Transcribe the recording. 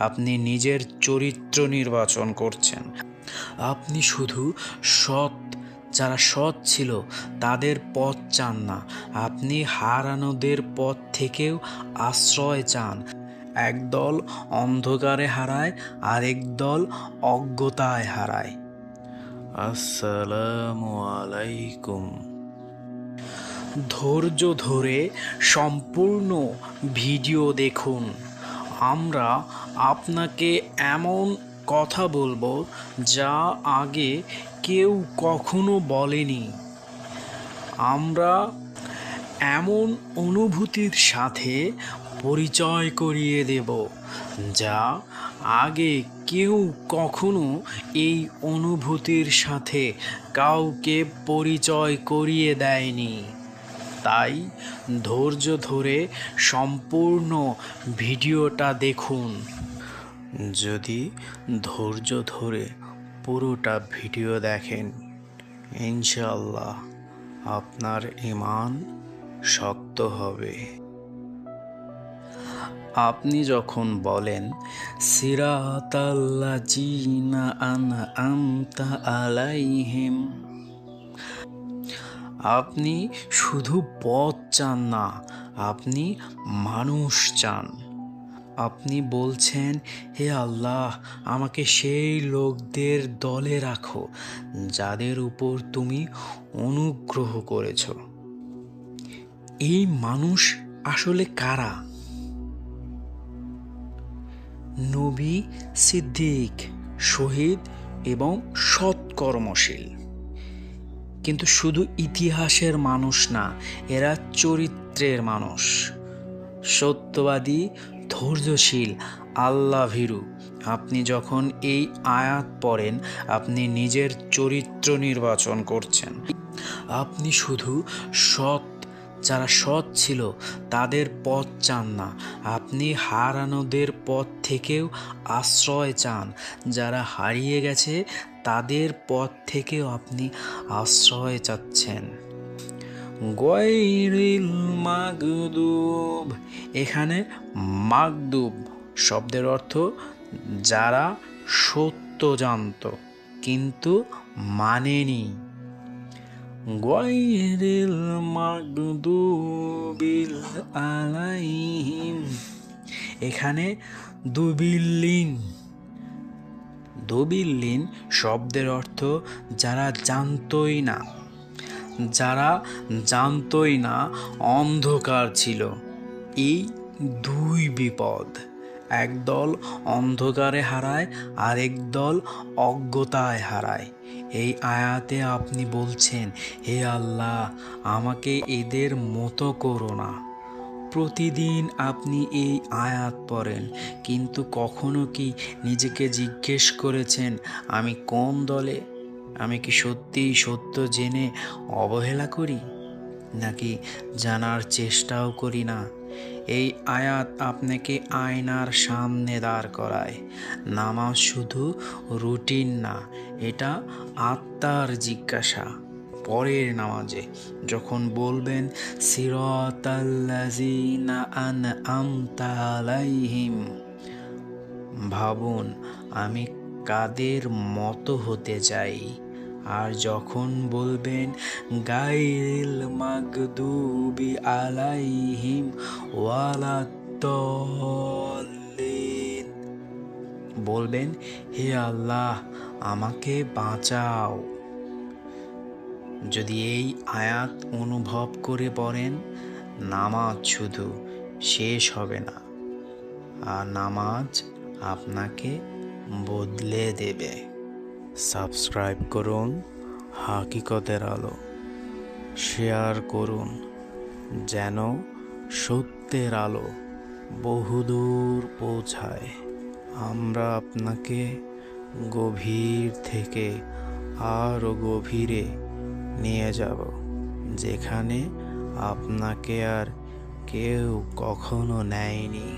আপনি নিজের চরিত্র নির্বাচন করছেন। আপনি শুধু যারা সৎ ছিল তাদের পথ চান না, আপনি হারানোদের পথ থেকেও আশ্রয় চান। একদল অন্ধকারে হারায়, আরেক দল অজ্ঞতায় হারায়। আসসালামু আলাইকুম। ধৈর্য ধরে সম্পূর্ণ ভিডিও দেখুন। আমরা আপনাকে এমন কথা বলবো যা আগে কেউ কখনো বলেনি। আমরা এমন অনুভূতির সাথে পরিচয় করিয়ে দেব যা আগে কেউ কখনো এই অনুভূতির সাথে কাউকে পরিচয় করিয়ে দেয়নি। তাই ধৈর্য ধরে সম্পূর্ণ ভিডিওটা দেখুন। যদি ধৈর্য ধরে পুরোটা ভিডিও দেখেন, ইনশাআল্লাহ আপনার ঈমান শক্ত হবে। আপনি যখন বলেন সিরাতাল্লাযীনা আনআমতা আলাইহিম, আপনি শুধু পথ চান না, আপনি মানুষ চান। আপনি বলছেন, হে আল্লাহ, আমাকে সেই লোকদের দলে রাখো যাদের উপর তুমি অনুগ্রহ করেছ। এই মানুষ আসলে কারা? নবী, সিদ্দিক, শহীদ এবং সৎকর্মশীল। কিন্তু শুধু ইতিহাসের মানুষ না, এরা চরিত্রের মানুষ। সত্যবাদী, ধৈর্যশীল, আল্লাহ ভীরু। আপনি যখন এই আয়াত পড়েন, আপনি নিজের চরিত্র নির্বাচন করছেন। আপনি শুধু যারা সৎ ছিল তাদের পথ চান না, আপনি হারানোদের পথ থেকেও আশ্রয় চান। যারা হারিয়ে গেছে তাদের পথ থেকেও আপনি আশ্রয় চাচ্ছেন। গায়রিল মাগদুব, এখানে মাগদুব শব্দের অর্থ যারা সত্য জানত কিন্তু মানেনি। গায়রিল মাগদুবিল আলাইহিম, এখানে দুবিল্লিন শব্দের অর্থ যারা জানতই না অন্ধকার ছিল। এই দুই বিপদ, একদল অন্ধকারে হারায়, আরেক দল অজ্ঞতায় হারায়। এই আয়াতে আপনি বলছেন, হে আল্লাহ, আমাকে এদের মতো করো না। প্রতিদিন আপনি এই আয়াত পড়েন, কিন্তু কখনো কি নিজেকে জিজ্ঞেস করেছেন আমি কোন দলে? আমি কি সত্যিই সত্য জেনে অবহেলা করি, নাকি জানার চেষ্টাও করি না? এই আয়াত আপনাকে আয়নার সামনে দাঁড় করায়। নামাজ শুধু রুটিন না, এটা আত্মার জিজ্ঞাসা। পরের নামাজে যখন বলবেন সিরাতাল্লাযীনা আনআমতা আলাইহিম, ভাবুন আমি কাদের মতো হতে চাই। আর যখন বলবেন গায়রিল মাগদুবি আলাইহিম ওয়ালাদ্দাল্লিন, বলবেন হে আল্লাহ, আমাকে বাঁচাও। যদি এই আয়াত অনুভব করে পড়েন, নামাজ শুধু শেষ হবে না, আর নামাজ আপনাকে বদলে দেবে। সাবস্ক্রাইব করুন হাকিকতের আলো, শেয়ার করুন যেন সত্যের আলো বহুদূর পৌঁছায়। আমরা আপনাকে গভীর থেকে আরও গভীরে নিয়ে যাব, যেখানে আপনাকে আর কেউ কখনো নেয়নি।